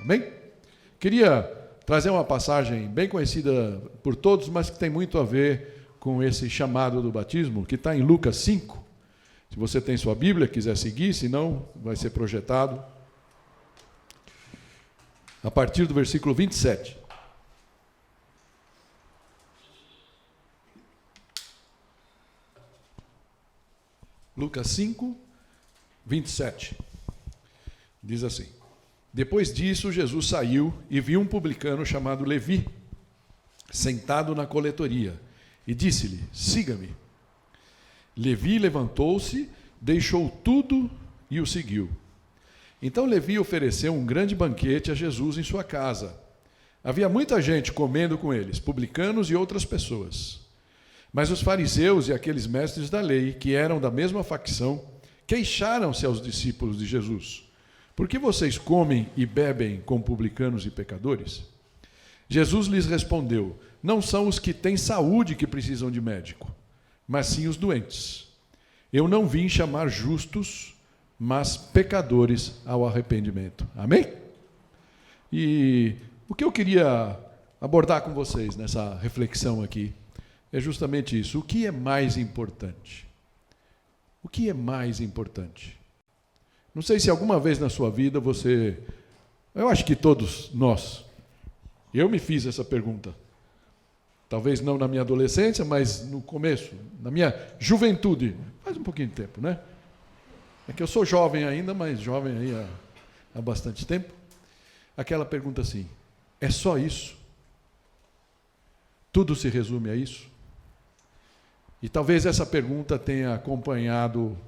Amém? Queria trazer uma passagem bem conhecida por todos, mas que tem muito a ver com esse chamado do batismo, que está em Lucas 5. Se você tem sua Bíblia, quiser seguir, senão vai ser projetado. A partir do versículo 27. Lucas 5, 27. Diz assim: Depois disso, Jesus saiu e viu um publicano chamado Levi, sentado na coletoria, e disse-lhe: Siga-me. Levi levantou-se, deixou tudo e o seguiu. Então Levi ofereceu um grande banquete a Jesus em sua casa. Havia muita gente comendo com eles, publicanos e outras pessoas. Mas os fariseus e aqueles mestres da lei, que eram da mesma facção, queixaram-se aos discípulos de Jesus: Por que vocês comem e bebem com publicanos e pecadores? Jesus lhes respondeu: Não são os que têm saúde que precisam de médico, mas sim os doentes. Eu não vim chamar justos, mas pecadores ao arrependimento. Amém? E o que eu queria abordar com vocês nessa reflexão aqui é justamente isso. O que é mais importante? O que é mais importante? Não sei se alguma vez na sua vida você... Eu acho que todos nós. Eu me fiz essa pergunta. Talvez não na minha adolescência, mas no começo, na minha juventude. Faz um pouquinho de tempo, né? É que eu sou jovem ainda, mas jovem aí há bastante tempo. Aquela pergunta assim: é só isso? Tudo se resume a isso? E talvez essa pergunta tenha acompanhado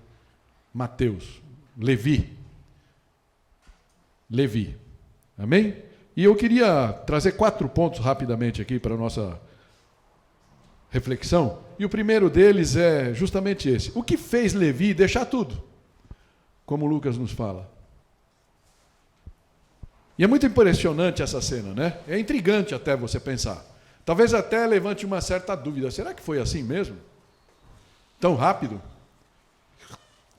Mateus, Levi. Amém? E eu queria trazer 4 pontos rapidamente aqui para a nossa reflexão. E o primeiro deles é justamente esse. O que fez Levi deixar tudo? Como Lucas nos fala. E é muito impressionante essa cena, né? É intrigante até você pensar. Talvez até levante uma certa dúvida. Será que foi assim mesmo? Tão rápido?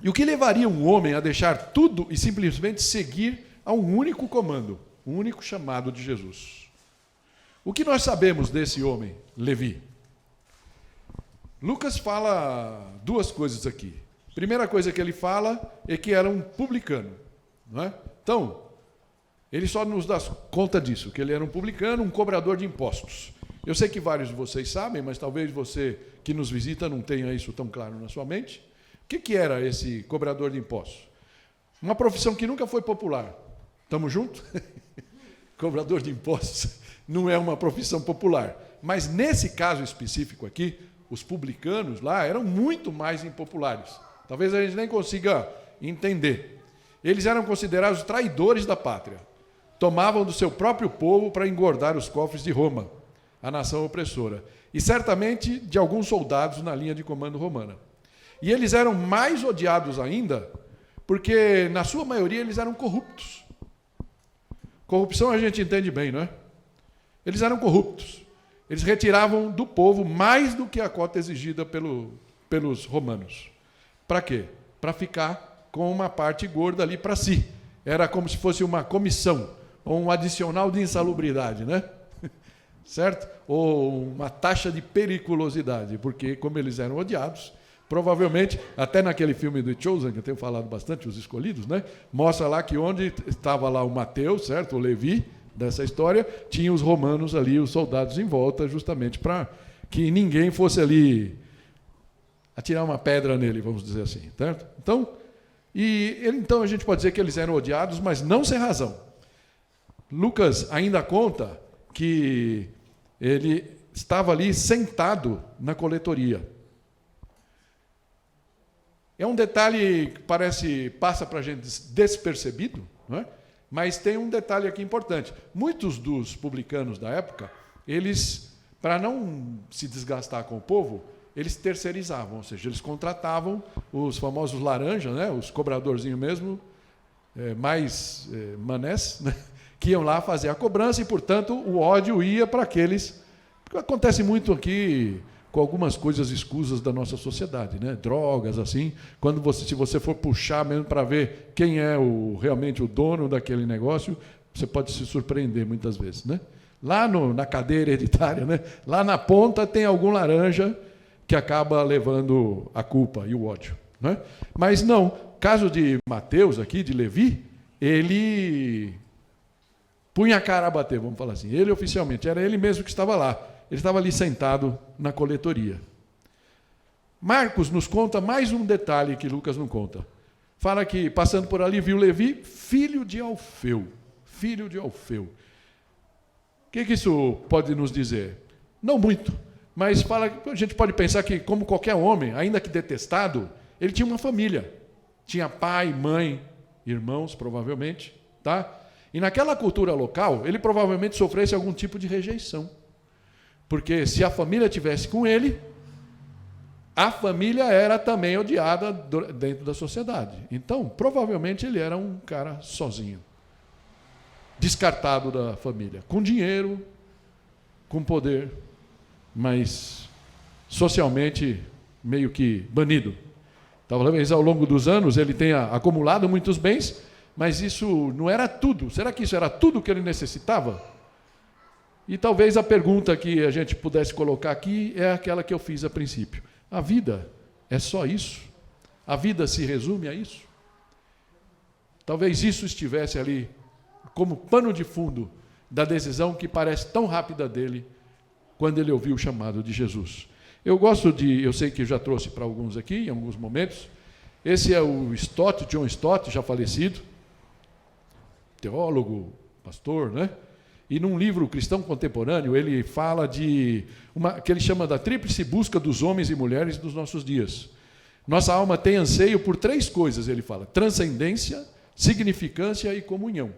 E o que levaria um homem a deixar tudo e simplesmente seguir a um único comando, um único chamado de Jesus? O que nós sabemos desse homem, Levi? Lucas fala 2 coisas aqui. Primeira coisa que ele fala é que era um publicano, não é? Então, ele só nos dá conta disso, que ele era um publicano, um cobrador de impostos. Eu sei que vários de vocês sabem, mas talvez você que nos visita não tenha isso tão claro na sua mente. O que era esse cobrador de impostos? Uma profissão que nunca foi popular. Estamos juntos? Cobrador de impostos não é uma profissão popular. Mas nesse caso específico aqui, os publicanos lá eram muito mais impopulares. Talvez a gente nem consiga entender. Eles eram considerados traidores da pátria. Tomavam do seu próprio povo para engordar os cofres de Roma, a nação opressora. E certamente de alguns soldados na linha de comando romana. E eles eram mais odiados ainda, porque na sua maioria eles eram corruptos. Corrupção a gente entende bem, não é? Eles eram corruptos. Eles retiravam do povo mais do que a cota exigida pelos romanos. Para quê? Para ficar com uma parte gorda ali para si. Era como se fosse uma comissão, ou um adicional de insalubridade, né? Certo? Ou uma taxa de periculosidade, porque como eles eram odiados, provavelmente, até naquele filme do Chosen, que eu tenho falado bastante, Os Escolhidos, né? Mostra lá que onde estava lá o Mateus, certo? O Levi, dessa história, tinha os romanos ali, os soldados em volta, justamente para que ninguém fosse ali atirar uma pedra nele, vamos dizer assim, certo? Então a gente pode dizer que eles eram odiados, mas não sem razão. Lucas ainda conta que ele estava ali sentado na coletoria. É um detalhe que passa para a gente despercebido, não é? Mas tem um detalhe aqui importante. Muitos dos publicanos da época, eles, para não se desgastar com o povo, eles terceirizavam, ou seja, eles contratavam os famosos laranjas, né, os cobradorzinhos mesmo, manés, né, que iam lá fazer a cobrança e, portanto, o ódio ia para aqueles... Acontece muito aqui com algumas coisas escusas da nossa sociedade, né? Drogas, assim. Se você for puxar mesmo para ver quem é realmente o dono daquele negócio, você pode se surpreender muitas vezes, né? Lá na cadeia hereditária, né? Lá na ponta tem algum laranja que acaba levando a culpa e o ódio, né? Mas não, caso de Mateus aqui, de Levi, ele punha a cara a bater, vamos falar assim. Ele oficialmente, era ele mesmo que estava lá. Ele estava ali sentado na coletoria. Marcos nos conta mais um detalhe que Lucas não conta. Fala que, passando por ali, viu Levi, filho de Alfeu. Filho de Alfeu. O que isso pode nos dizer? Não muito, mas a gente pode pensar que, como qualquer homem, ainda que detestado, ele tinha uma família. Tinha pai, mãe, irmãos, provavelmente. Tá? E naquela cultura local, ele provavelmente sofresse algum tipo de rejeição. Porque se a família estivesse com ele, a família era também odiada dentro da sociedade. Então, provavelmente ele era um cara sozinho, descartado da família, com dinheiro, com poder, mas socialmente meio que banido. Talvez ao longo dos anos ele tenha acumulado muitos bens, mas isso não era tudo. Será que isso era tudo que ele necessitava? E talvez a pergunta que a gente pudesse colocar aqui é aquela que eu fiz a princípio. A vida é só isso? A vida se resume a isso? Talvez isso estivesse ali como pano de fundo da decisão que parece tão rápida dele quando ele ouviu o chamado de Jesus. Eu sei que eu já trouxe para alguns aqui, em alguns momentos. Esse é o John Stott, já falecido, teólogo, pastor, né? E num livro Cristão Contemporâneo, ele fala que ele chama da tríplice busca dos homens e mulheres dos nossos dias. Nossa alma tem anseio por 3 coisas, ele fala: transcendência, significância e comunhão.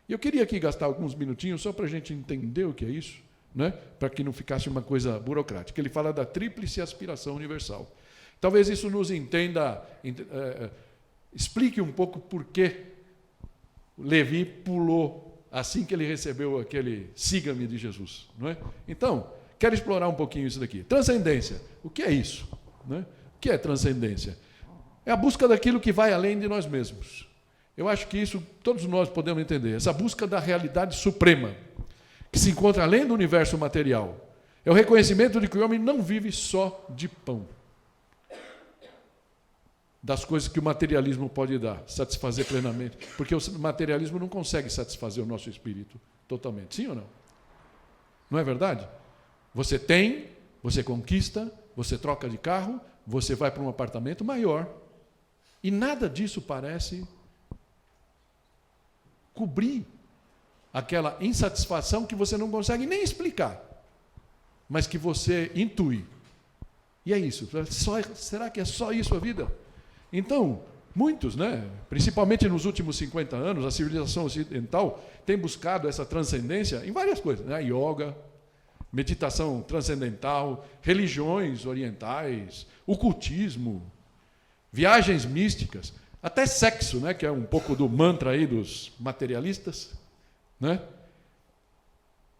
E eu queria aqui gastar alguns minutinhos só para a gente entender o que é isso, né? Para que não ficasse uma coisa burocrática. Ele fala da tríplice aspiração universal. Talvez isso nos explique um pouco por que Levi pulou assim que ele recebeu aquele siga-me de Jesus, não é? Então, quero explorar um pouquinho isso daqui. Transcendência, o que é isso? Né? O que é transcendência? É a busca daquilo que vai além de nós mesmos. Eu acho que isso todos nós podemos entender. Essa busca da realidade suprema, que se encontra além do universo material. É o reconhecimento de que o homem não vive só de pão, das coisas que o materialismo pode dar, satisfazer plenamente. Porque o materialismo não consegue satisfazer o nosso espírito totalmente. Sim ou não? Não é verdade? Você tem, você conquista, você troca de carro, você vai para um apartamento maior. E nada disso parece cobrir aquela insatisfação que você não consegue nem explicar, mas que você intui. E é isso. Será que é só isso a vida? Então, muitos, né, principalmente nos últimos 50 anos, a civilização ocidental tem buscado essa transcendência em várias coisas, né? Yoga, meditação transcendental, religiões orientais, ocultismo, viagens místicas, até sexo, né, que é um pouco do mantra aí dos materialistas, né?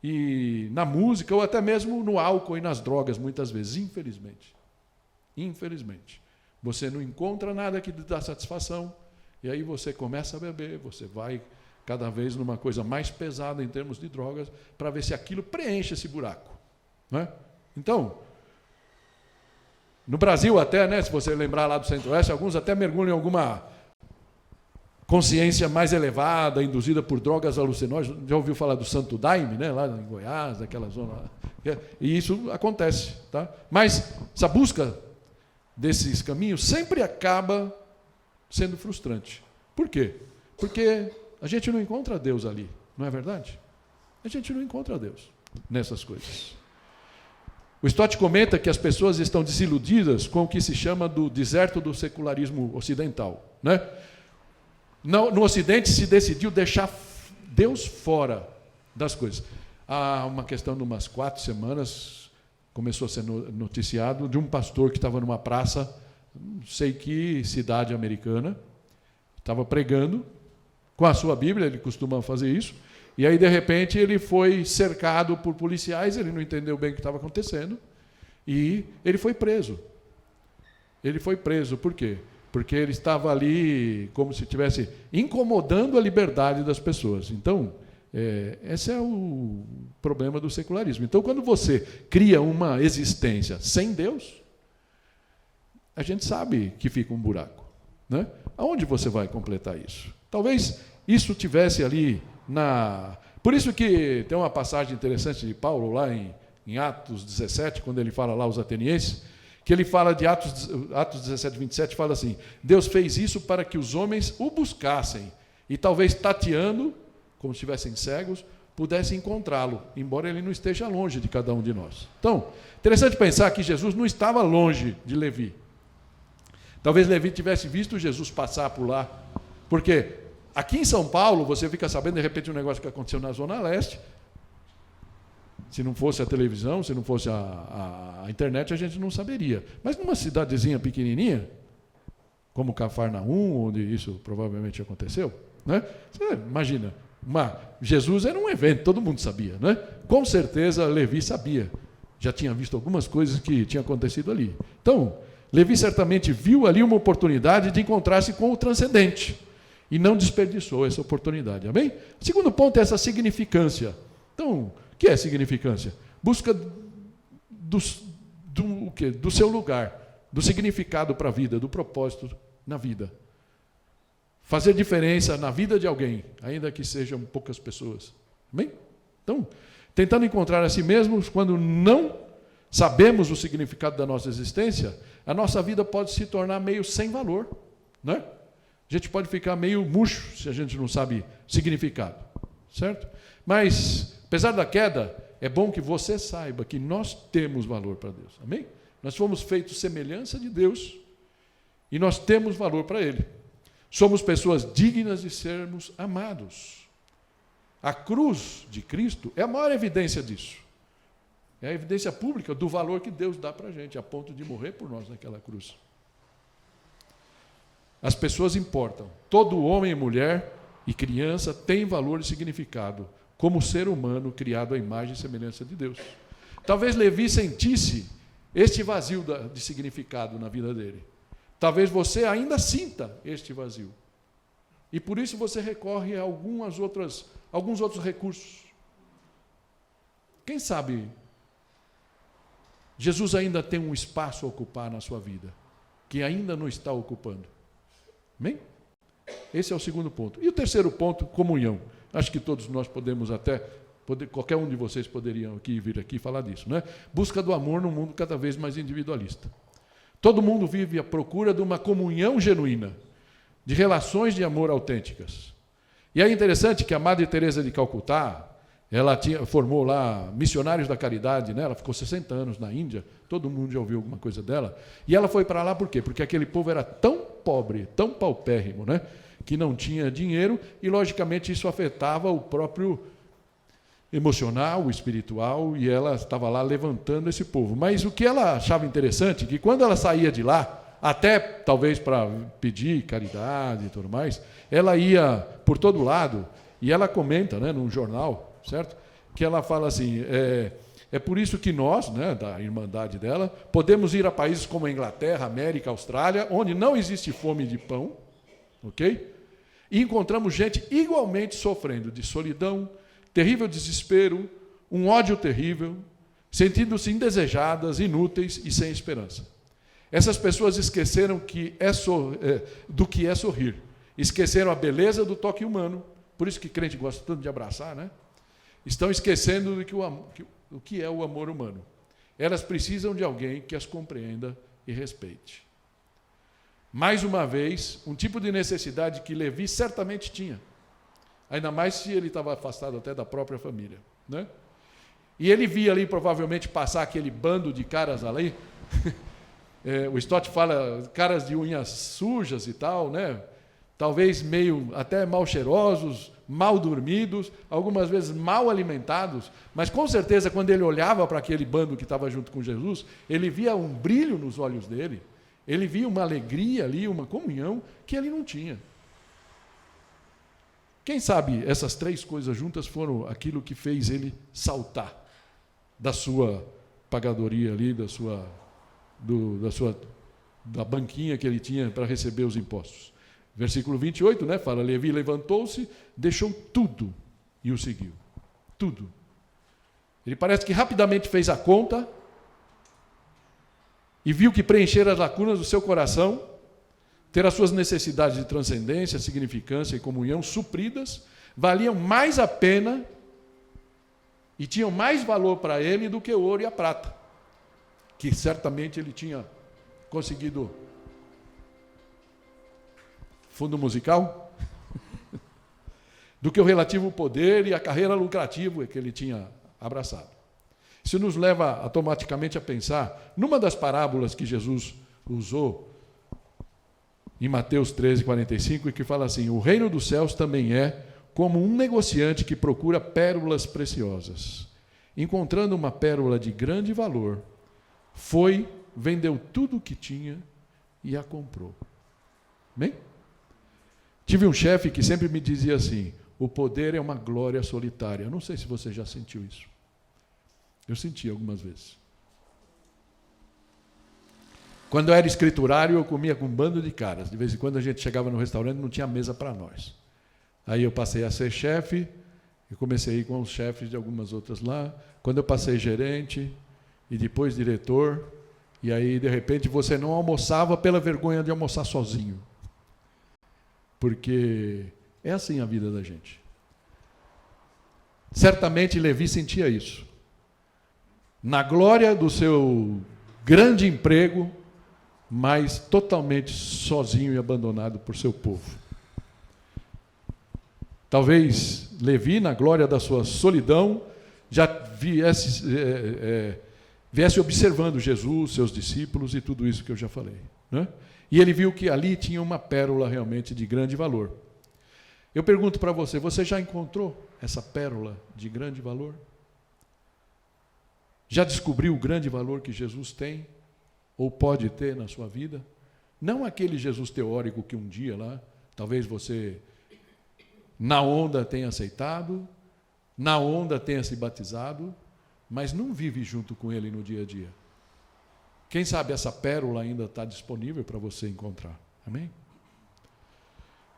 E na música, ou até mesmo no álcool e nas drogas, muitas vezes, infelizmente. Infelizmente. Você não encontra nada que lhe dá satisfação, e aí você começa a beber, você vai cada vez numa coisa mais pesada em termos de drogas, para ver se aquilo preenche esse buraco. Né? Então, no Brasil até, né, se você lembrar lá do Centro-Oeste, alguns até mergulham em alguma consciência mais elevada, induzida por drogas alucinógenas. Já ouviu falar do Santo Daime, né, lá em Goiás, naquela zona lá. E isso acontece. Tá? Mas essa busca desses caminhos sempre acaba sendo frustrante. Por quê? Porque a gente não encontra Deus ali, não é verdade? A gente não encontra Deus nessas coisas. O Stott comenta que as pessoas estão desiludidas com o que se chama do deserto do secularismo ocidental. Né? No Ocidente se decidiu deixar Deus fora das coisas. Há uma questão de umas 4 semanas, começou a ser noticiado, de um pastor que estava numa praça, não sei que cidade americana, estava pregando com a sua Bíblia, ele costuma fazer isso, e aí, de repente, ele foi cercado por policiais, ele não entendeu bem o que estava acontecendo, e ele foi preso. Ele foi preso, por quê? Porque ele estava ali como se estivesse incomodando a liberdade das pessoas. Então, Esse é o problema do secularismo. Então, quando você cria uma existência sem Deus, a gente sabe que fica um buraco, né? Aonde você vai completar isso? Talvez isso tivesse ali na... Por isso que tem uma passagem interessante de Paulo lá em Atos 17, quando ele fala lá aos atenienses, que ele fala de Atos 17, 27, fala assim: Deus fez isso para que os homens o buscassem e talvez tateando, como se estivessem cegos, pudessem encontrá-lo, embora ele não esteja longe de cada um de nós. Então, interessante pensar que Jesus não estava longe de Levi. Talvez Levi tivesse visto Jesus passar por lá, porque aqui em São Paulo, você fica sabendo de repente um negócio que aconteceu na Zona Leste. Se não fosse a televisão, se não fosse a internet, a gente não saberia. Mas numa cidadezinha pequenininha, como Cafarnaum, onde isso provavelmente aconteceu, né? Você imagina, Jesus era um evento, todo mundo sabia, né? Com certeza Levi sabia, já tinha visto algumas coisas que tinham acontecido ali. Então, Levi certamente viu ali uma oportunidade de encontrar-se com o transcendente e não desperdiçou essa oportunidade, amém? O segundo ponto é essa significância. Então, o que é significância? Busca do seu lugar, do significado para a vida, do propósito na vida. Fazer diferença na vida de alguém, ainda que sejam poucas pessoas. Amém? Então, tentando encontrar a si mesmos, quando não sabemos o significado da nossa existência, a nossa vida pode se tornar meio sem valor, né? A gente pode ficar meio murcho se a gente não sabe significado, certo? Mas, apesar da queda, é bom que você saiba que nós temos valor para Deus, amém? Nós fomos feitos semelhança de Deus e nós temos valor para Ele. Somos pessoas dignas de sermos amados. A cruz de Cristo é a maior evidência disso. É a evidência pública do valor que Deus dá para a gente, a ponto de morrer por nós naquela cruz. As pessoas importam. Todo homem e mulher e criança tem valor e significado, como ser humano criado à imagem e semelhança de Deus. Talvez Levi sentisse este vazio de significado na vida dele. Talvez você ainda sinta este vazio. E por isso você recorre a alguns outros recursos. Quem sabe Jesus ainda tem um espaço a ocupar na sua vida, que ainda não está ocupando. Amém? Esse é o segundo ponto. E o terceiro ponto, comunhão. Acho que todos nós podemos qualquer um de vocês poderiam vir aqui falar disso, né? Busca do amor num mundo cada vez mais individualista. Todo mundo vive à procura de uma comunhão genuína, de relações de amor autênticas. E é interessante que a Madre Teresa de Calcutá, ela formou lá missionários da caridade, né? Ela ficou 60 anos na Índia, todo mundo já ouviu alguma coisa dela. E ela foi para lá por quê? Porque aquele povo era tão pobre, tão paupérrimo, né? Que não tinha dinheiro e, logicamente, isso afetava o próprio emocional, o espiritual, e ela estava lá levantando esse povo. Mas o que ela achava interessante, que quando ela saía de lá, até talvez para pedir caridade e tudo mais, ela ia por todo lado, e ela comenta, né, num jornal, certo? Que ela fala assim, é por isso que nós, né, da irmandade dela, podemos ir a países como a Inglaterra, América, Austrália, onde não existe fome de pão, ok? E encontramos gente igualmente sofrendo de solidão, terrível desespero, um ódio terrível, sentindo-se indesejadas, inúteis e sem esperança. Essas pessoas esqueceram do que é sorrir, esqueceram a beleza do toque humano, por isso que crente gosta tanto de abraçar, né? Estão esquecendo do que é o amor humano. Elas precisam de alguém que as compreenda e respeite. Mais uma vez, um tipo de necessidade que Levi certamente tinha. Ainda mais se ele estava afastado até da própria família, né? E ele via ali, provavelmente, passar aquele bando de caras ali. O Stott fala, caras de unhas sujas e tal, né? Talvez meio até mal cheirosos, mal dormidos, algumas vezes mal alimentados, mas com certeza quando ele olhava para aquele bando que estava junto com Jesus, ele via um brilho nos olhos dele, ele via uma alegria ali, uma comunhão que ele não tinha. Quem sabe essas três coisas juntas foram aquilo que fez ele saltar da sua pagadoria ali, da banquinha que ele tinha para receber os impostos. Versículo 28, né, fala, Levi levantou-se, deixou tudo e o seguiu. Tudo. Ele parece que rapidamente fez a conta e viu que preencher as lacunas do seu coração, ter as suas necessidades de transcendência, significância e comunhão supridas, valiam mais a pena e tinham mais valor para ele do que o ouro e a prata, que certamente ele tinha conseguido. Fundo musical? Do que o relativo poder e a carreira lucrativa que ele tinha abraçado. Isso nos leva automaticamente a pensar numa das parábolas que Jesus usou em Mateus 13:45, e que fala assim: o reino dos céus também é como um negociante que procura pérolas preciosas. Encontrando uma pérola de grande valor, foi, vendeu tudo o que tinha e a comprou. Bem? Tive um chefe que sempre me dizia assim: o poder é uma glória solitária. Não sei se você já sentiu isso. Eu senti algumas vezes. Quando eu era escriturário, eu comia com um bando de caras. De vez em quando a gente chegava no restaurante e não tinha mesa para nós. Aí eu passei a ser chefe, e comecei a ir com os chefes de algumas outras lá. Quando eu passei gerente, e depois diretor, e aí, de repente, você não almoçava pela vergonha de almoçar sozinho. Porque é assim a vida da gente. Certamente Levi sentia isso. Na glória do seu grande emprego, mas totalmente sozinho e abandonado por seu povo. Talvez Levi, na glória da sua solidão, já viesse observando Jesus, seus discípulos e tudo isso que eu já falei, né? E ele viu que ali tinha uma pérola realmente de grande valor. Eu pergunto para você, você já encontrou essa pérola de grande valor? Já descobriu o grande valor que Jesus tem, ou pode ter na sua vida? Não aquele Jesus teórico que um dia lá, talvez você, na onda, tenha aceitado, na onda tenha se batizado, mas não vive junto com ele no dia a dia. Quem sabe essa pérola ainda está disponível para você encontrar. Amém?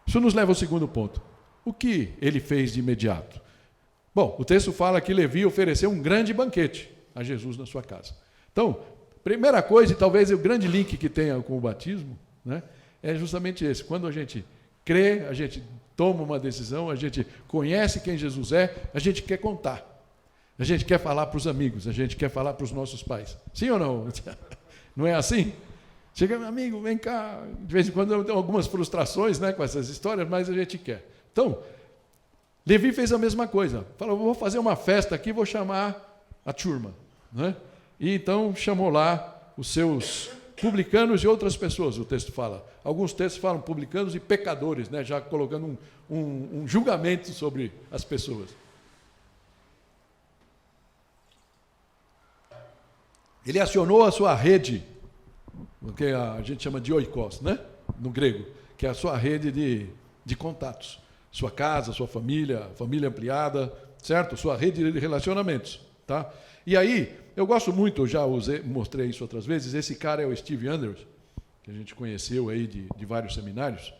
Isso nos leva ao segundo ponto. O que ele fez de imediato? Bom, o texto fala que Levi ofereceu um grande banquete a Jesus na sua casa. Então, primeira coisa, e talvez o grande link que tenha com o batismo, né, é justamente esse. Quando a gente crê, a gente toma uma decisão, a gente conhece quem Jesus é, a gente quer contar. A gente quer falar para os amigos, a gente quer falar para os nossos pais. Sim ou não? Não é assim? Chega, meu amigo, vem cá. De vez em quando eu tenho algumas frustrações, né, com essas histórias, mas a gente quer. Então, Levi fez a mesma coisa. Falou, vou fazer uma festa aqui, vou chamar a turma, né? E então chamou lá os seus publicanos e outras pessoas, o texto fala. Alguns textos falam publicanos e pecadores, né? Já colocando um julgamento sobre as pessoas. Ele acionou a sua rede, que a gente chama de oikos, né? No grego, que é a sua rede de contatos. Sua casa, sua família ampliada, certo? Sua rede de relacionamentos. Tá? E aí, eu gosto muito, eu já mostrei isso outras vezes, esse cara é o Steve Andrews, que a gente conheceu aí de vários seminários,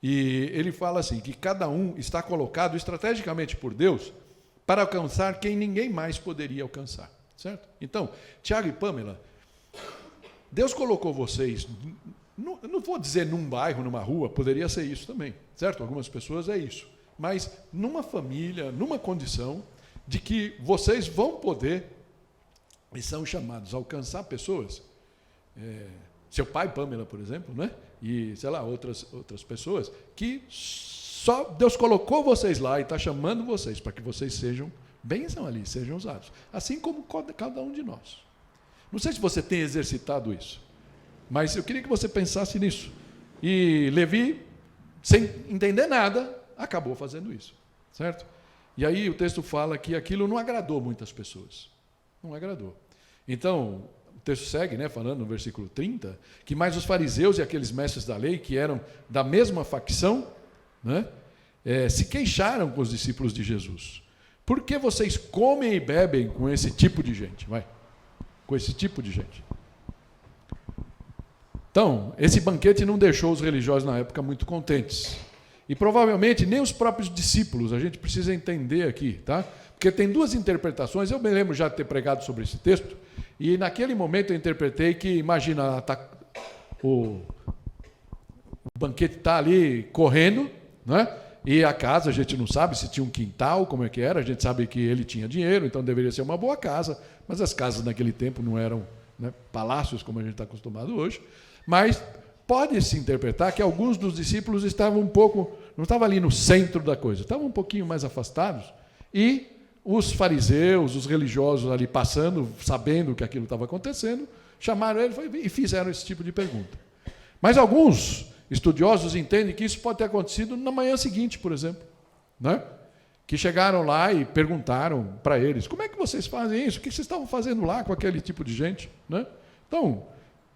e ele fala assim, que cada um está colocado estrategicamente por Deus para alcançar quem ninguém mais poderia alcançar, certo? Então, Tiago e Pamela, Deus colocou vocês, não vou dizer num bairro, numa rua, poderia ser isso também, certo? Algumas pessoas é isso, mas numa família, numa condição de que vocês vão poder, e são chamados a alcançar pessoas, seu pai, Pamela, por exemplo, né? E, sei lá, outras pessoas, que só Deus colocou vocês lá e está chamando vocês para que vocês sejam bênção ali, sejam usados, assim como cada um de nós. Não sei se você tem exercitado isso, mas eu queria que você pensasse nisso. E Levi, sem entender nada, acabou fazendo isso, certo? E aí o texto fala que aquilo não agradou muitas pessoas. Não agradou. Então, o texto segue, né, falando no versículo 30, que mais os fariseus e aqueles mestres da lei, que eram da mesma facção, né, se queixaram com os discípulos de Jesus. Por que vocês comem e bebem com esse tipo de gente? Com esse tipo de gente. Então, esse banquete não deixou os religiosos na época muito contentes. E provavelmente nem os próprios discípulos, a gente precisa entender aqui, tá? Porque tem duas interpretações, eu me lembro já de ter pregado sobre esse texto, e naquele momento eu interpretei que, imagina, o banquete está ali correndo, né? E a casa, a gente não sabe se tinha um quintal, como é que era, a gente sabe que ele tinha dinheiro, então deveria ser uma boa casa, mas as casas naquele tempo não eram, né, palácios como a gente está acostumado hoje, mas pode-se interpretar que alguns dos discípulos estavam um pouco, não estavam ali no centro da coisa, estavam um pouquinho mais afastados, e os fariseus, os religiosos ali passando, sabendo que aquilo estava acontecendo, chamaram ele e fizeram esse tipo de pergunta. Mas alguns estudiosos entendem que isso pode ter acontecido na manhã seguinte, por exemplo, né? Que chegaram lá e perguntaram para eles, como é que vocês fazem isso? O que vocês estavam fazendo lá com aquele tipo de gente? Né? Então,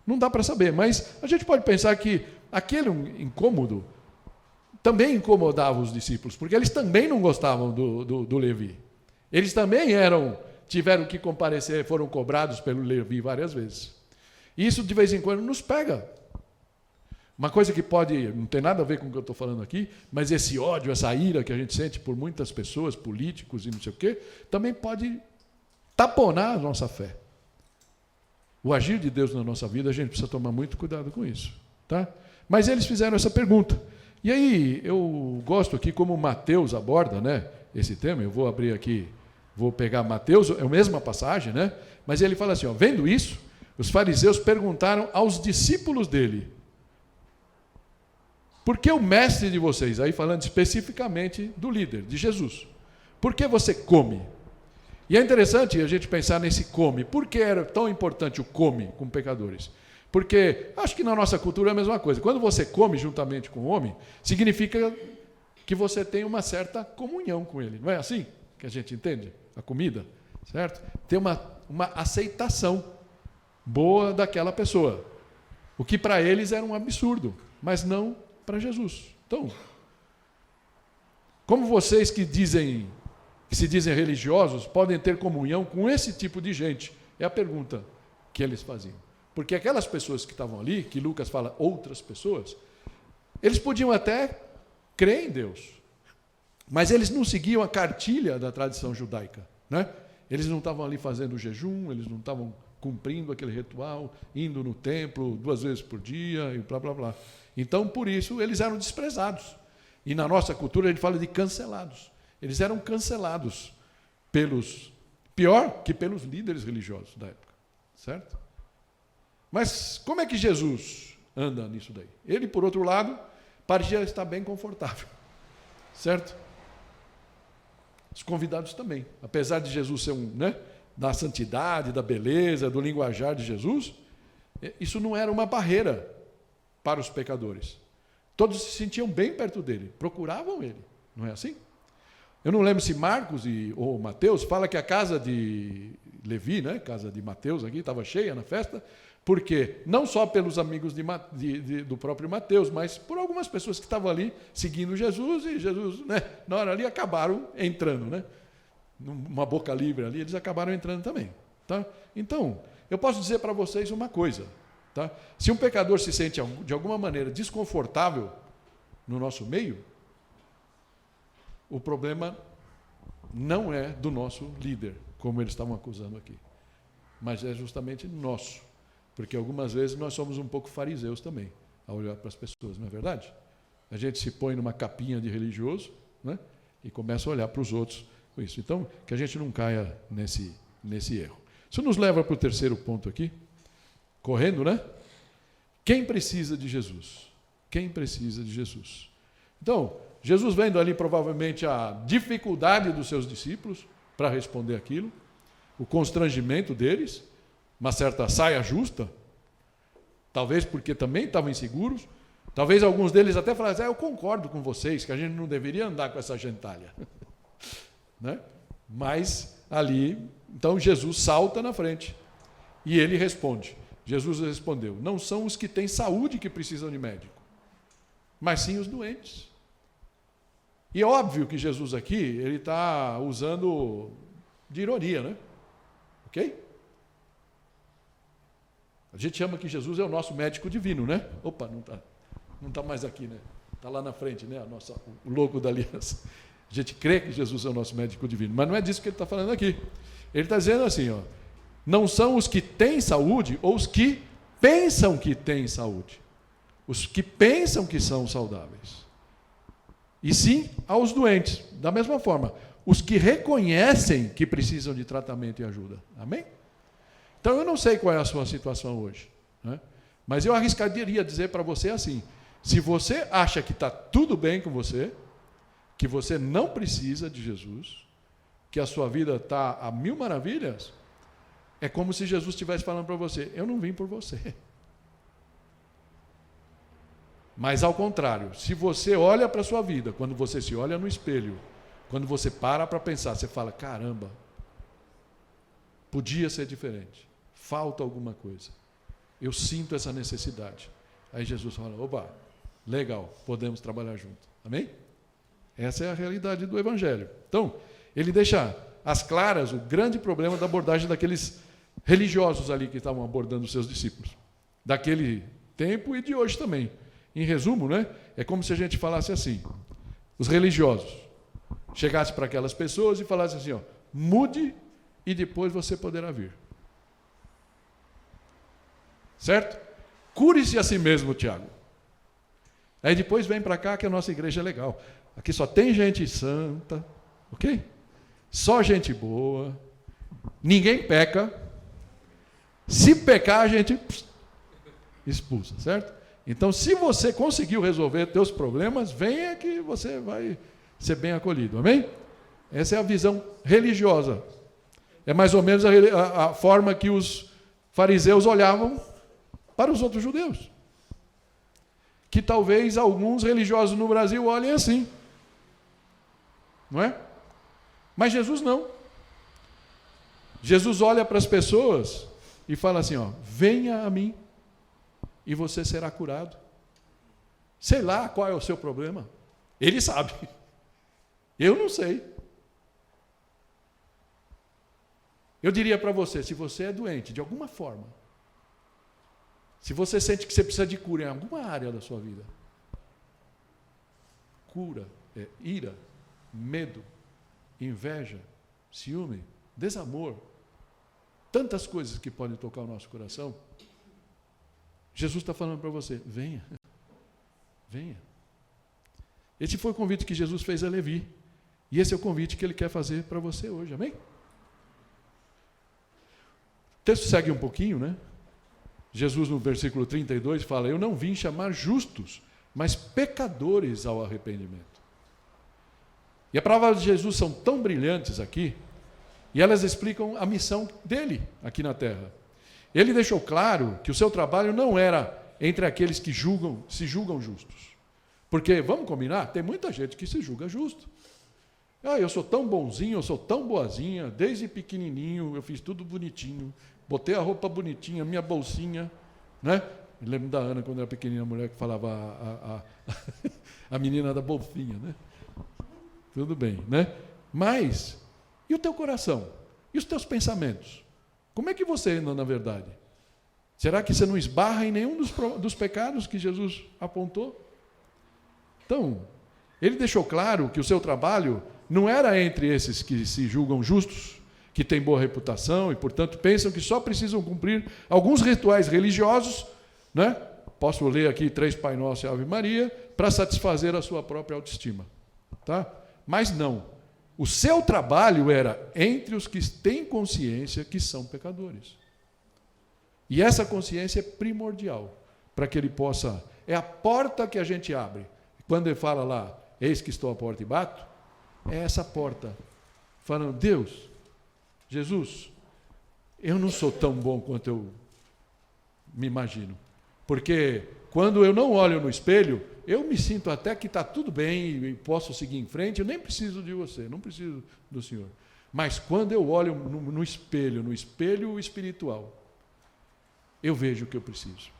não dá para saber, mas a gente pode pensar que aquele incômodo também incomodava os discípulos, porque eles também não gostavam do Levi. Eles também tiveram que comparecer, foram cobrados pelo Levi várias vezes. E isso, de vez em quando, nos pega. Uma coisa que não tem nada a ver com o que eu estou falando aqui, mas esse ódio, essa ira que a gente sente por muitas pessoas, políticos e não sei o quê, também pode taponar a nossa fé. O agir de Deus na nossa vida, a gente precisa tomar muito cuidado com isso. Tá? Mas eles fizeram essa pergunta. E aí, eu gosto aqui como Mateus aborda, né, esse tema, eu vou abrir aqui, vou pegar Mateus, é a mesma passagem, né? Mas ele fala assim, ó, vendo isso, os fariseus perguntaram aos discípulos dele, por que o mestre de vocês, aí falando especificamente do líder, de Jesus, por que você come? E é interessante a gente pensar nesse come. Por que era tão importante o come com pecadores? Porque acho que na nossa cultura é a mesma coisa. Quando você come juntamente com o homem, significa que você tem uma certa comunhão com ele. Não é assim que a gente entende a comida? Certo? Tem uma aceitação boa daquela pessoa. O que para eles era um absurdo, mas não para Jesus. Então, como vocês que se dizem religiosos podem ter comunhão com esse tipo de gente? É a pergunta que eles faziam. Porque aquelas pessoas que estavam ali, que Lucas fala outras pessoas, eles podiam até crer em Deus, mas eles não seguiam a cartilha da tradição judaica, né? Eles não estavam ali fazendo jejum, eles não estavam cumprindo aquele ritual, indo no templo 2 vezes por dia e blá, blá, blá. Então, por isso, eles eram desprezados. E na nossa cultura, a gente fala de cancelados. Eles eram cancelados pior que pelos líderes religiosos da época. Certo? Mas como é que Jesus anda nisso daí? Ele, por outro lado, parecia estar bem confortável. Certo? Os convidados também. Apesar de Jesus ser da santidade, da beleza, do linguajar de Jesus, isso não era uma barreira para os pecadores. Todos se sentiam bem perto dele, procuravam ele. Não é assim? Eu não lembro se Marcos ou Mateus fala que a casa de Levi, né, casa de Mateus aqui, estava cheia na festa, porque não só pelos amigos do próprio Mateus, mas por algumas pessoas que estavam ali seguindo Jesus, e Jesus, né, na hora ali, acabaram entrando, né? Uma boca livre ali, eles acabaram entrando também. Tá? Então, eu posso dizer para vocês uma coisa. Tá? Se um pecador se sente de alguma maneira desconfortável no nosso meio, o problema não é do nosso líder, como eles estavam acusando aqui, mas é justamente nosso, porque algumas vezes nós somos um pouco fariseus também, ao olhar para as pessoas, não é verdade? A gente se põe numa capinha de religioso, né, e começa a olhar para os outros com isso. Então, que a gente não caia nesse erro. Isso nos leva para o terceiro ponto aqui, correndo, né? Quem precisa de Jesus? Quem precisa de Jesus? Então, Jesus vendo ali provavelmente a dificuldade dos seus discípulos para responder aquilo, o constrangimento deles, uma certa saia justa, talvez porque também estavam inseguros, talvez alguns deles até falassem, eu concordo com vocês, que a gente não deveria andar com essa gentalha. Né? Mas ali, então Jesus salta na frente e ele responde. Jesus respondeu, não são os que têm saúde que precisam de médico, mas sim os doentes. E é óbvio que Jesus aqui, ele está usando de ironia, né? Ok? A gente chama que Jesus é o nosso médico divino, né? Opa, não tá mais aqui, né? Está lá na frente, né? O logo da aliança. A gente crê que Jesus é o nosso médico divino, mas não é disso que ele está falando aqui. Ele está dizendo assim, ó, não são os que têm saúde ou os que pensam que têm saúde. Os que pensam que são saudáveis. E sim aos doentes. Da mesma forma, os que reconhecem que precisam de tratamento e ajuda. Amém? Então eu não sei qual é a sua situação hoje, né? Mas eu arriscaria dizer para você assim, se você acha que está tudo bem com você, que você não precisa de Jesus, que a sua vida está a mil maravilhas, é como se Jesus estivesse falando para você, eu não vim por você. Mas ao contrário, se você olha para a sua vida, quando você se olha no espelho, quando você para pensar, você fala, caramba, podia ser diferente, falta alguma coisa, eu sinto essa necessidade. Aí Jesus fala, opa, legal, podemos trabalhar junto. Amém? Essa é a realidade do Evangelho. Então, ele deixa às claras o grande problema da abordagem daqueles religiosos ali que estavam abordando os seus discípulos. Daquele tempo e de hoje também. Em resumo, né, é como se a gente falasse assim, os religiosos chegassem para aquelas pessoas e falassem assim, ó, mude e depois você poderá vir. Certo? Cure-se a si mesmo, Tiago. Aí depois vem para cá que a nossa igreja é legal. Aqui só tem gente santa, ok? Só gente boa. Ninguém peca. Se pecar, a gente expulsa, certo? Então, se você conseguiu resolver teus problemas, venha que você vai ser bem acolhido, amém? Essa é a visão religiosa. É mais ou menos a forma que os fariseus olhavam para os outros judeus. Que talvez alguns religiosos no Brasil olhem assim. Não é? Mas Jesus não. Jesus olha para as pessoas e fala assim, ó, venha a mim e você será curado. Sei lá qual é o seu problema. Ele sabe. Eu não sei. Eu diria para você, se você é doente de alguma forma, se você sente que você precisa de cura em alguma área da sua vida, cura, ira, medo, inveja, ciúme, desamor, tantas coisas que podem tocar o nosso coração, Jesus está falando para você, venha, venha. Esse foi o convite que Jesus fez a Levi, e esse é o convite que ele quer fazer para você hoje, amém? O texto segue um pouquinho, né? Jesus no versículo 32 fala, eu não vim chamar justos, mas pecadores ao arrependimento. E as palavras de Jesus são tão brilhantes aqui, e elas explicam a missão dele aqui na terra. Ele deixou claro que o seu trabalho não era entre aqueles que se julgam justos. Porque, vamos combinar, tem muita gente que se julga justo. Eu sou tão bonzinho, eu sou tão boazinha, desde pequenininho eu fiz tudo bonitinho, botei a roupa bonitinha, minha bolsinha, né? Eu lembro da Ana, quando era pequenina, a mulher que falava a menina da bolsinha, né? Tudo bem, né? Mas, e o teu coração? E os teus pensamentos? Como é que você anda na verdade? Será que você não esbarra em nenhum dos pecados que Jesus apontou? Então, ele deixou claro que o seu trabalho não era entre esses que se julgam justos, que têm boa reputação e, portanto, pensam que só precisam cumprir alguns rituais religiosos, né? Posso ler aqui 3 Pai Nosso e Ave Maria, para satisfazer a sua própria autoestima. Tá? Mas não. O seu trabalho era entre os que têm consciência que são pecadores. E essa consciência é primordial para que ele possa... É a porta que a gente abre. Quando ele fala lá, eis que estou à porta e bato, é essa porta. Falando, Deus, Jesus, eu não sou tão bom quanto eu me imagino. Porque quando eu não olho no espelho, eu me sinto até que está tudo bem e posso seguir em frente, eu nem preciso de você, não preciso do Senhor. Mas quando eu olho no espelho espiritual, eu vejo o que eu preciso.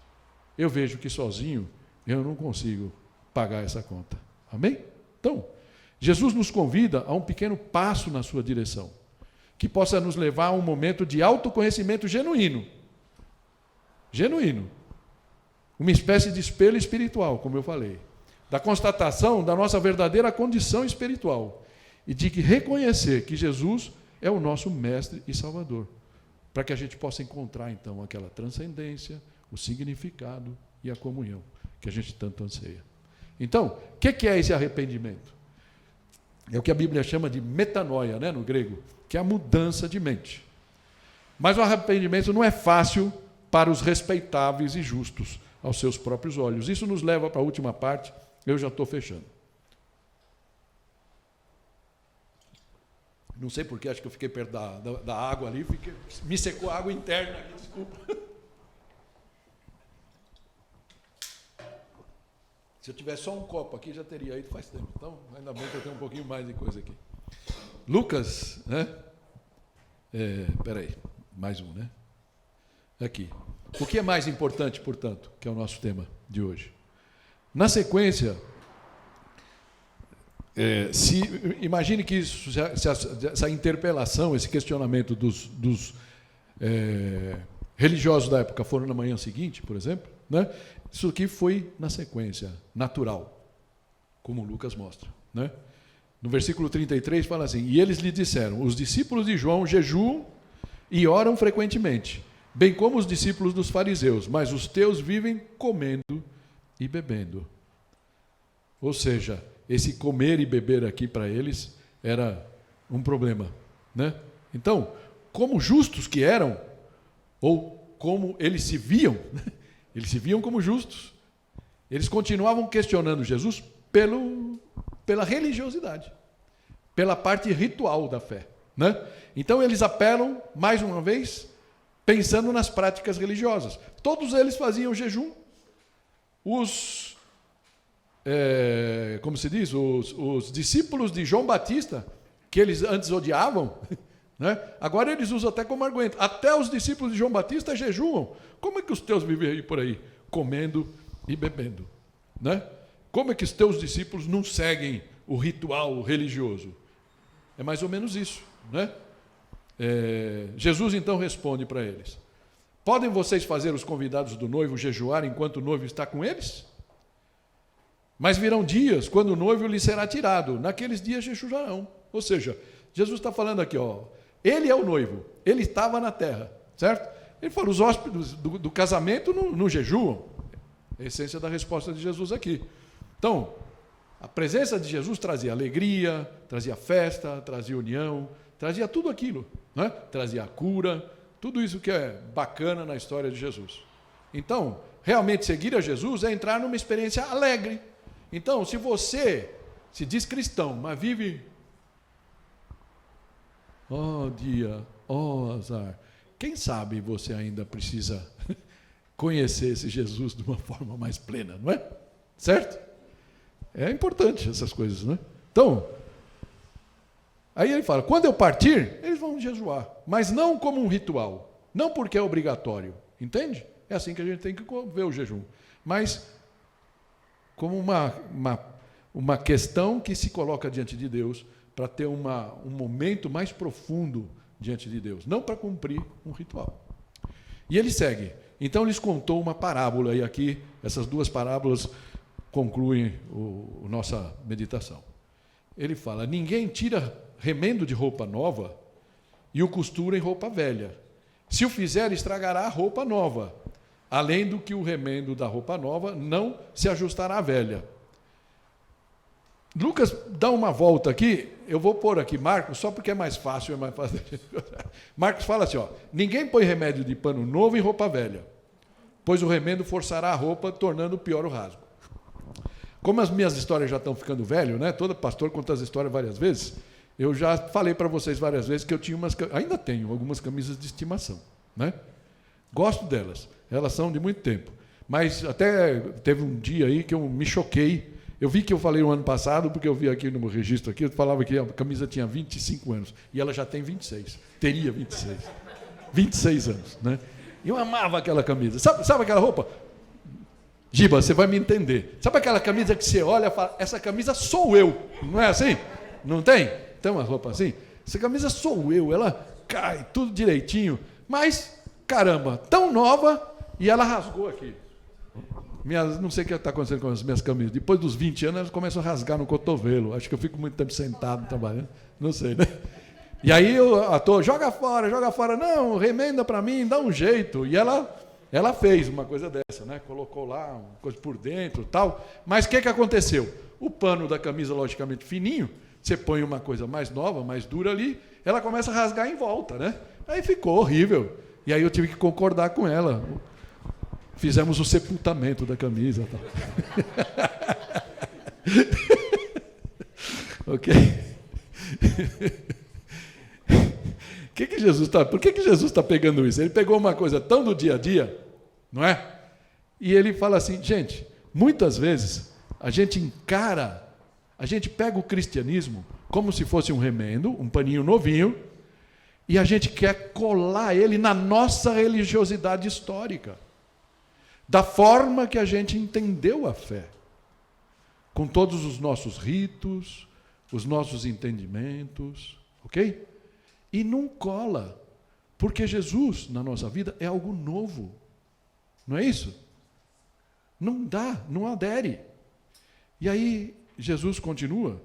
Eu vejo que sozinho eu não consigo pagar essa conta. Amém? Então, Jesus nos convida a um pequeno passo na sua direção, que possa nos levar a um momento de autoconhecimento genuíno. Genuíno. Uma espécie de espelho espiritual, como eu falei. da constatação da nossa verdadeira condição espiritual e de que reconhecer que Jesus é o nosso mestre e salvador, para que a gente possa encontrar então aquela transcendência, o significado e a comunhão que a gente tanto anseia. Então, o que é esse arrependimento? É o que a Bíblia chama de metanoia, né, no grego, que é a mudança de mente. Mas o arrependimento não é fácil para os respeitáveis e justos aos seus próprios olhos. Isso nos leva para a última parte, eu já estou fechando. Não sei porquê, acho que eu fiquei perto da água ali, me secou a água interna aqui, desculpa. Se eu tivesse só um copo aqui, já teria ido faz tempo. Então, ainda bem que eu tenho um pouquinho mais de coisa aqui. Lucas, né? Espera aí, mais um, né? Aqui. O que é mais importante, portanto, que é o nosso tema de hoje? Na sequência, imagine que essa interpelação, esse questionamento dos religiosos da época foram na manhã seguinte, por exemplo, né? Isso aqui foi na sequência, natural, como Lucas mostra, né? No versículo 33 fala assim: e eles lhe disseram, os discípulos de João jejuam e oram frequentemente, bem como os discípulos dos fariseus, mas os teus vivem comendo e bebendo. Ou seja, esse comer e beber aqui para eles era um problema, né? Então, como justos que eram, ou como eles se viam, eles se viam como justos, eles continuavam questionando Jesus pela religiosidade, pela parte ritual da fé, né? Então eles apelam, mais uma vez, pensando nas práticas religiosas. Todos eles faziam jejum. Como se diz, os discípulos de João Batista, que eles antes odiavam, né? Agora eles usam até como argumento. Até os discípulos de João Batista jejuam. Como é que os teus vivem aí por aí? Comendo e bebendo, né? Como é que os teus discípulos não seguem o ritual religioso? É mais ou menos isso, né? Jesus então responde para eles: podem vocês fazer os convidados do noivo jejuar enquanto o noivo está com eles? Mas virão dias quando o noivo lhe será tirado, naqueles dias jejuarão. Ou seja, Jesus está falando aqui, ele é o noivo, ele estava na terra, certo? Ele falou, os hóspedes do casamento não jejuam. É a essência da resposta de Jesus aqui. Então, a presença de Jesus trazia alegria, trazia festa, trazia união, trazia tudo aquilo, né? Trazia a cura, tudo isso que é bacana na história de Jesus. Então, realmente seguir a Jesus é entrar numa experiência alegre. Então, se você se diz cristão, mas vive, dia, azar, quem sabe você ainda precisa conhecer esse Jesus de uma forma mais plena, não é? Certo? É importante essas coisas, não é? Então, aí ele fala, quando eu partir, eles vão jejuar, mas não como um ritual, não porque é obrigatório, entende? É assim que a gente tem que ver o jejum, mas como uma questão que se coloca diante de Deus para ter um momento mais profundo diante de Deus, não para cumprir um ritual. E ele segue. Então, lhes contou uma parábola, e aqui essas duas parábolas concluem a nossa meditação. Ele fala, ninguém tira remendo de roupa nova e o costura em roupa velha. Se o fizer, estragará a roupa nova, além do que o remendo da roupa nova não se ajustará à velha. Lucas dá uma volta aqui, eu vou pôr aqui Marcos, só porque é mais fácil. Marcos fala assim, ninguém põe remédio de pano novo em roupa velha, pois o remendo forçará a roupa, tornando pior o rasgo. Como as minhas histórias já estão ficando velho, né? Todo pastor conta as histórias várias vezes, eu já falei para vocês várias vezes que eu tinha ainda tenho algumas camisas de estimação, né? Gosto delas, elas são de muito tempo, mas até teve um dia aí que eu me choquei. Eu vi que eu falei no ano passado, porque eu vi aqui no meu registro, aqui, eu falava que a camisa tinha 25 anos, e ela já tem 26, teria 26. 26 anos, né? E eu amava aquela camisa. Sabe aquela roupa? Giba, você vai me entender. Sabe aquela camisa que você olha e fala, essa camisa sou eu, não é assim? Não tem? Tem uma roupa assim? Essa camisa sou eu, ela cai tudo direitinho, mas, caramba, tão nova, e ela rasgou aqui. não sei o que está acontecendo com as minhas camisas. Depois dos 20 anos, elas começam a rasgar no cotovelo. Acho que eu fico muito tempo sentado trabalhando. Não sei, né? E aí eu tô, joga fora. Não, remenda para mim, dá um jeito. E ela fez uma coisa dessa, né? Colocou lá uma coisa por dentro, tal. Mas o que aconteceu? O pano da camisa, logicamente fininho, você põe uma coisa mais nova, mais dura ali, ela começa a rasgar em volta, né? Aí ficou horrível. E aí eu tive que concordar com ela. Fizemos o sepultamento da camisa, tal. Ok? Por que Jesus está pegando isso? Ele pegou uma coisa tão do dia a dia, não é? E ele fala assim, gente, muitas vezes a gente pega o cristianismo como se fosse um remendo, um paninho novinho, e a gente quer colar ele na nossa religiosidade histórica, da forma que a gente entendeu a fé, com todos os nossos ritos, os nossos entendimentos, ok? E não cola, porque Jesus, na nossa vida, é algo novo. Não é isso? Não dá, não adere. E aí, Jesus continua,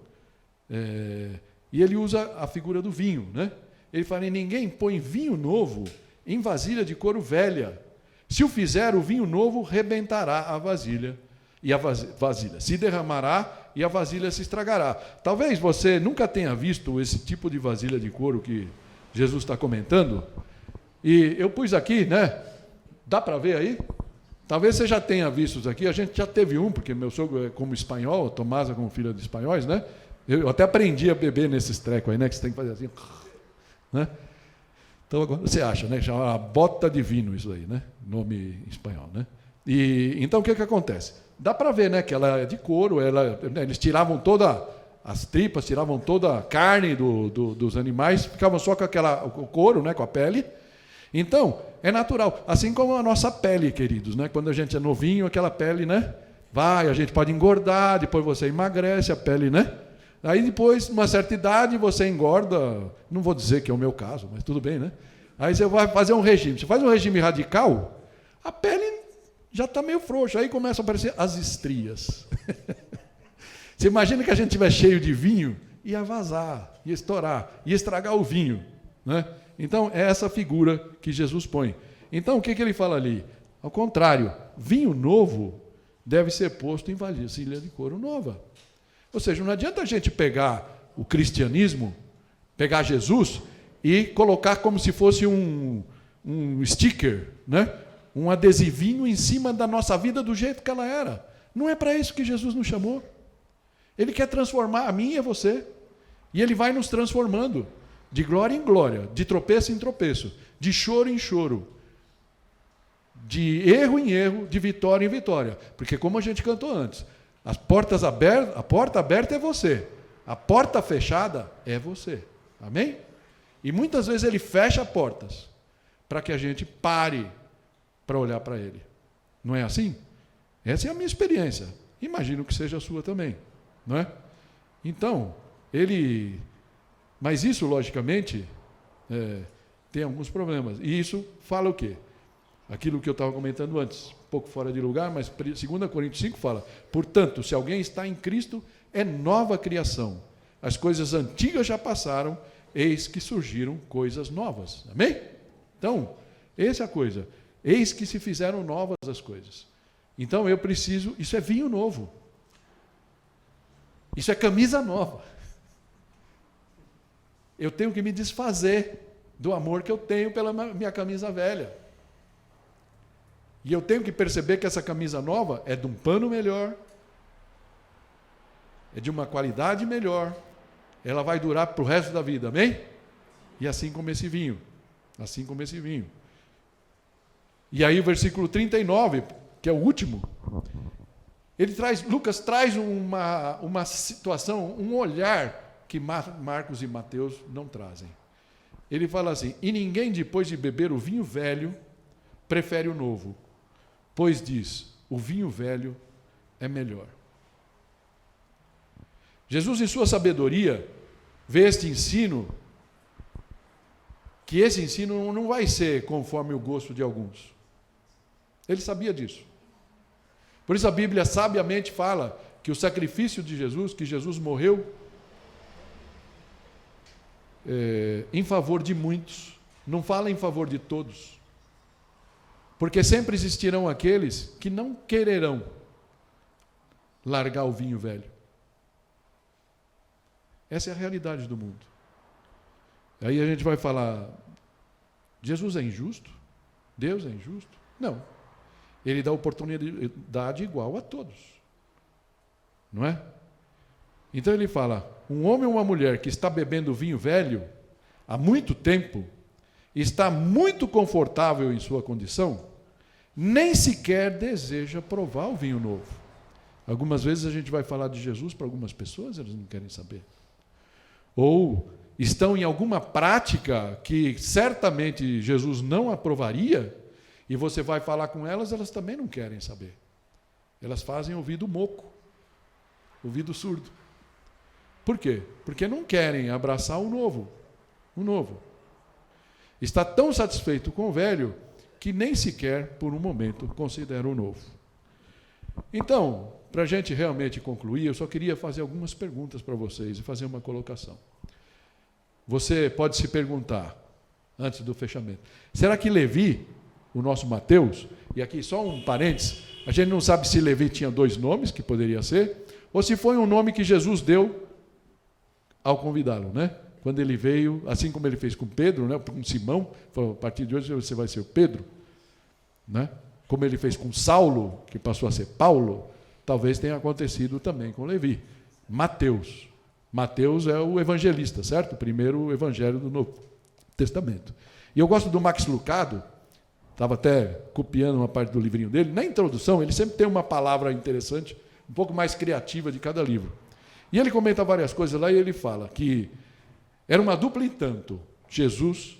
e ele usa a figura do vinho, né? Ele fala, ninguém põe vinho novo em vasilha de couro velha. Se o fizer, o vinho novo rebentará a vasilha, e a vasilha se derramará, e a vasilha se estragará. Talvez você nunca tenha visto esse tipo de vasilha de couro que Jesus está comentando. E eu pus aqui, né? Dá para ver aí? Talvez você já tenha visto isso aqui. A gente já teve um, porque meu sogro é como espanhol, Tomasa como filha de espanhóis, né? Eu até aprendi a beber nesses trecos aí, né? Que você tem que fazer assim, né? Então, agora você acha, né? Chama a bota de vinho isso aí, né? Nome em espanhol, né? E então o que acontece? Dá para ver, né? Que ela é de couro, eles tiravam toda as tripas, tiravam toda a carne dos animais, ficavam só com o couro, né? Com a pele. Então, é natural. Assim como a nossa pele, queridos, né? Quando a gente é novinho, aquela pele, né? A gente pode engordar, depois você emagrece a pele, né? Aí depois, uma certa idade, você engorda, não vou dizer que é o meu caso, mas tudo bem, né? Aí você vai fazer um regime. Você faz um regime radical, a pele já está meio frouxa, aí começam a aparecer as estrias. Você imagina que a gente estiver cheio de vinho, ia vazar, ia estourar, ia estragar o vinho, né? Então, é essa figura que Jesus põe. Então, o que ele fala ali? Ao contrário, vinho novo deve ser posto em vasilha de couro nova. Ou seja, não adianta a gente pegar o cristianismo, pegar Jesus e colocar como se fosse um sticker, né? Um adesivinho em cima da nossa vida do jeito que ela era. Não é para isso que Jesus nos chamou. Ele quer transformar a mim e a você. E ele vai nos transformando de glória em glória, de tropeço em tropeço, de choro em choro, de erro em erro, de vitória em vitória. Porque como a gente cantou antes, a porta aberta é você, a porta fechada é você. Amém? E muitas vezes ele fecha portas para que a gente pare para olhar para ele. Não é assim? Essa é a minha experiência. Imagino que seja a sua também. Não é? Então, mas isso, logicamente, tem alguns problemas. E isso fala o quê? Aquilo que eu estava comentando antes, um pouco fora de lugar, mas 2 Coríntios 5 fala, portanto, se alguém está em Cristo, é nova criação. As coisas antigas já passaram, eis que surgiram coisas novas. Amém? Então, essa é a coisa. Eis que se fizeram novas as coisas. Então, eu preciso, isso é vinho novo. Isso é camisa nova. Eu tenho que me desfazer do amor que eu tenho pela minha camisa velha. E eu tenho que perceber que essa camisa nova é de um pano melhor, é de uma qualidade melhor, ela vai durar para o resto da vida, amém? E assim como esse vinho. Assim como esse vinho. E aí o versículo 39, que é o último, Lucas traz uma situação, um olhar que Marcos e Mateus não trazem. Ele fala assim, e ninguém depois de beber o vinho velho, prefere o novo, pois diz, o vinho velho é melhor. Jesus, em sua sabedoria, vê este ensino, que esse ensino não vai ser conforme o gosto de alguns. Ele sabia disso. Por isso a Bíblia sabiamente fala que o sacrifício de Jesus, que Jesus morreu em favor de muitos, não fala em favor de todos. Porque sempre existirão aqueles que não quererão largar o vinho velho. Essa é a realidade do mundo. Aí a gente vai falar, Jesus é injusto? Deus é injusto? Não. Ele dá oportunidade igual a todos. Não é? Então ele fala, um homem ou uma mulher que está bebendo vinho velho há muito tempo, está muito confortável em sua condição, nem sequer deseja provar o vinho novo. Algumas vezes a gente vai falar de Jesus para algumas pessoas, elas não querem saber. Ou estão em alguma prática que certamente Jesus não aprovaria, e você vai falar com elas, elas também não querem saber. Elas fazem ouvido moco, ouvido surdo. Por quê? Porque não querem abraçar o novo. O novo. Está tão satisfeito com o velho que nem sequer, por um momento, considera o novo. Então, para a gente realmente concluir, eu só queria fazer algumas perguntas para vocês e fazer uma colocação. Você pode se perguntar, antes do fechamento, será que Levi, o nosso Mateus, e aqui só um parênteses, a gente não sabe se Levi tinha 2 nomes, que poderia ser, ou se foi um nome que Jesus deu ao convidá-lo, né? Quando ele veio, assim como ele fez com Pedro, né? Com Simão, falou, a partir de hoje você vai ser o Pedro, né? Como ele fez com Saulo, que passou a ser Paulo, talvez tenha acontecido também com Levi. Mateus. Mateus é o evangelista, certo? O primeiro evangelho do Novo Testamento. E eu gosto do Max Lucado, estava até copiando uma parte do livrinho dele. Na introdução, ele sempre tem uma palavra interessante, um pouco mais criativa de cada livro. E ele comenta várias coisas lá e ele fala que era uma dupla em tanto, Jesus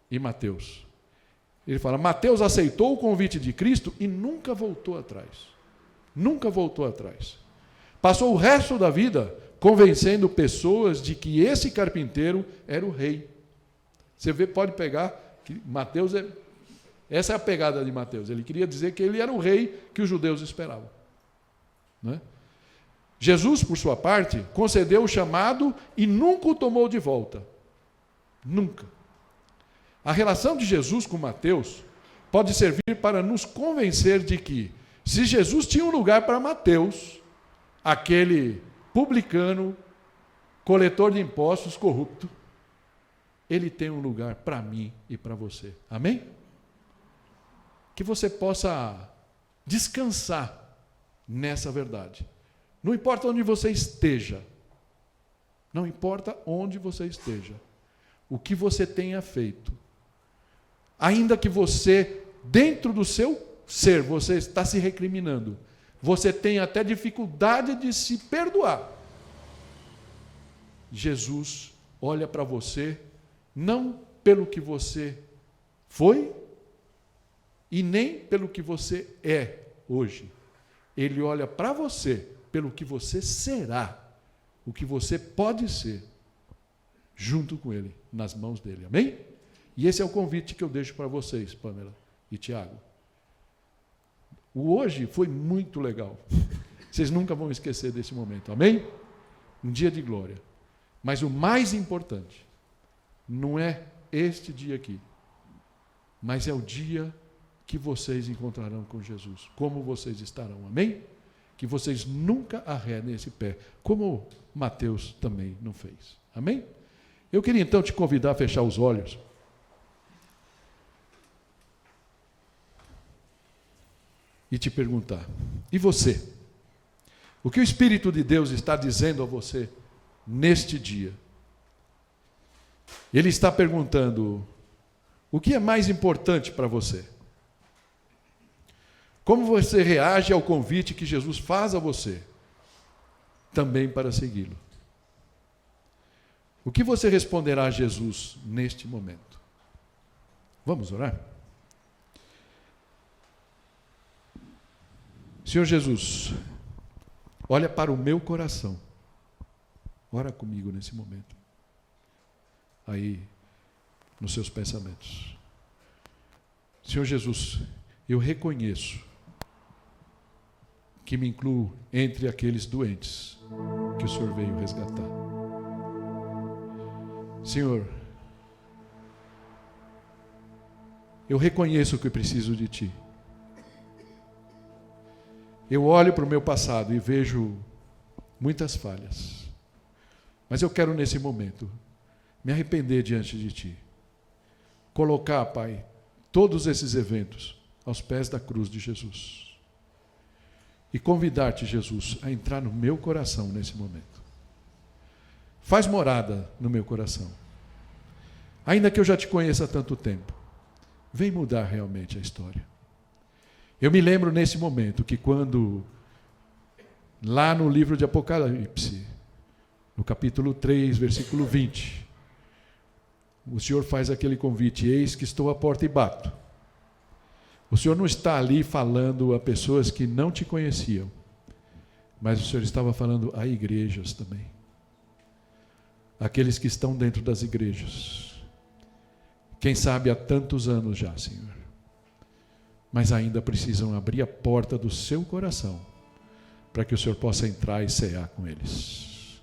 e Mateus. Ele fala, Mateus aceitou o convite de Cristo e nunca voltou atrás. Nunca voltou atrás. Passou o resto da vida convencendo pessoas de que esse carpinteiro era o rei. Você pode pegar que Mateus essa é a pegada de Mateus. Ele queria dizer que ele era o rei que os judeus esperavam. Né? Jesus, por sua parte, concedeu o chamado e nunca o tomou de volta. Nunca. A relação de Jesus com Mateus pode servir para nos convencer de que, se Jesus tinha um lugar para Mateus, aquele publicano, coletor de impostos, corrupto, ele tem um lugar para mim e para você. Amém? Que você possa descansar nessa verdade. Não importa onde você esteja, não importa onde você esteja, o que você tenha feito, ainda que você, dentro do seu ser, você está se recriminando, você tem até dificuldade de se perdoar. Jesus olha para você, não pelo que você foi, e nem pelo que você é hoje. Ele olha para você pelo que você será, o que você pode ser, junto com Ele, nas mãos dEle. Amém? E esse é o convite que eu deixo para vocês, Pamela e Tiago. O hoje foi muito legal. Vocês nunca vão esquecer desse momento. Amém? Um dia de glória. Mas o mais importante não é este dia aqui, mas é o dia que vocês encontrarão com Jesus. Como vocês estarão. Amém? Que vocês nunca arredem esse pé, como Mateus também não fez. Amém? Eu queria então te convidar a fechar os olhos. E te perguntar, e você? O que o Espírito de Deus está dizendo a você neste dia? Ele está perguntando, o que é mais importante para você? Como você reage ao convite que Jesus faz a você, também para segui-lo? O que você responderá a Jesus neste momento? Vamos orar? Senhor Jesus, olha para o meu coração. Ora comigo nesse momento. Aí, nos seus pensamentos. Senhor Jesus, eu reconheço que me incluo entre aqueles doentes que o Senhor veio resgatar. Senhor, eu reconheço que eu preciso de Ti. Eu olho para o meu passado e vejo muitas falhas. Mas eu quero, nesse momento, me arrepender diante de Ti. Colocar, Pai, todos esses eventos aos pés da cruz de Jesus. E convidar-te, Jesus, a entrar no meu coração nesse momento. Faz morada no meu coração. Ainda que eu já te conheça há tanto tempo, vem mudar realmente a história. Eu me lembro nesse momento que quando, lá no livro de Apocalipse, no capítulo 3, versículo 20, o Senhor faz aquele convite: eis que estou à porta e bato. O Senhor não está ali falando a pessoas que não te conheciam, mas o Senhor estava falando a igrejas também. Aqueles que estão dentro das igrejas. Quem sabe há tantos anos já, Senhor. Mas ainda precisam abrir a porta do seu coração para que o Senhor possa entrar e cear com eles.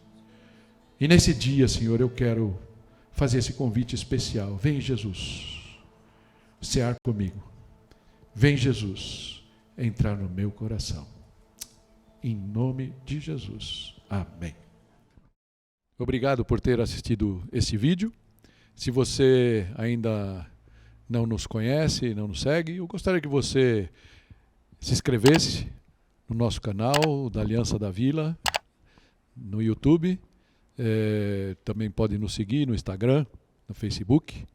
E nesse dia, Senhor, eu quero fazer esse convite especial. Vem, Jesus, cear comigo. Vem, Jesus, entrar no meu coração. Em nome de Jesus. Amém. Obrigado por ter assistido esse vídeo. Se você ainda não nos conhece, não nos segue, eu gostaria que você se inscrevesse no nosso canal da Aliança da Vila, no YouTube. Também pode nos seguir no Instagram, no Facebook.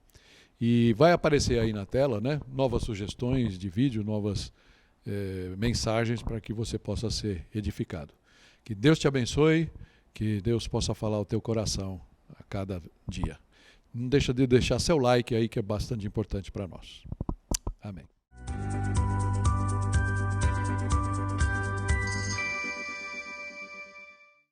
E vai aparecer aí na tela, né, novas sugestões de vídeo, novas mensagens para que você possa ser edificado. Que Deus te abençoe, que Deus possa falar ao teu coração a cada dia. Não deixa de deixar seu like aí, que é bastante importante para nós. Amém.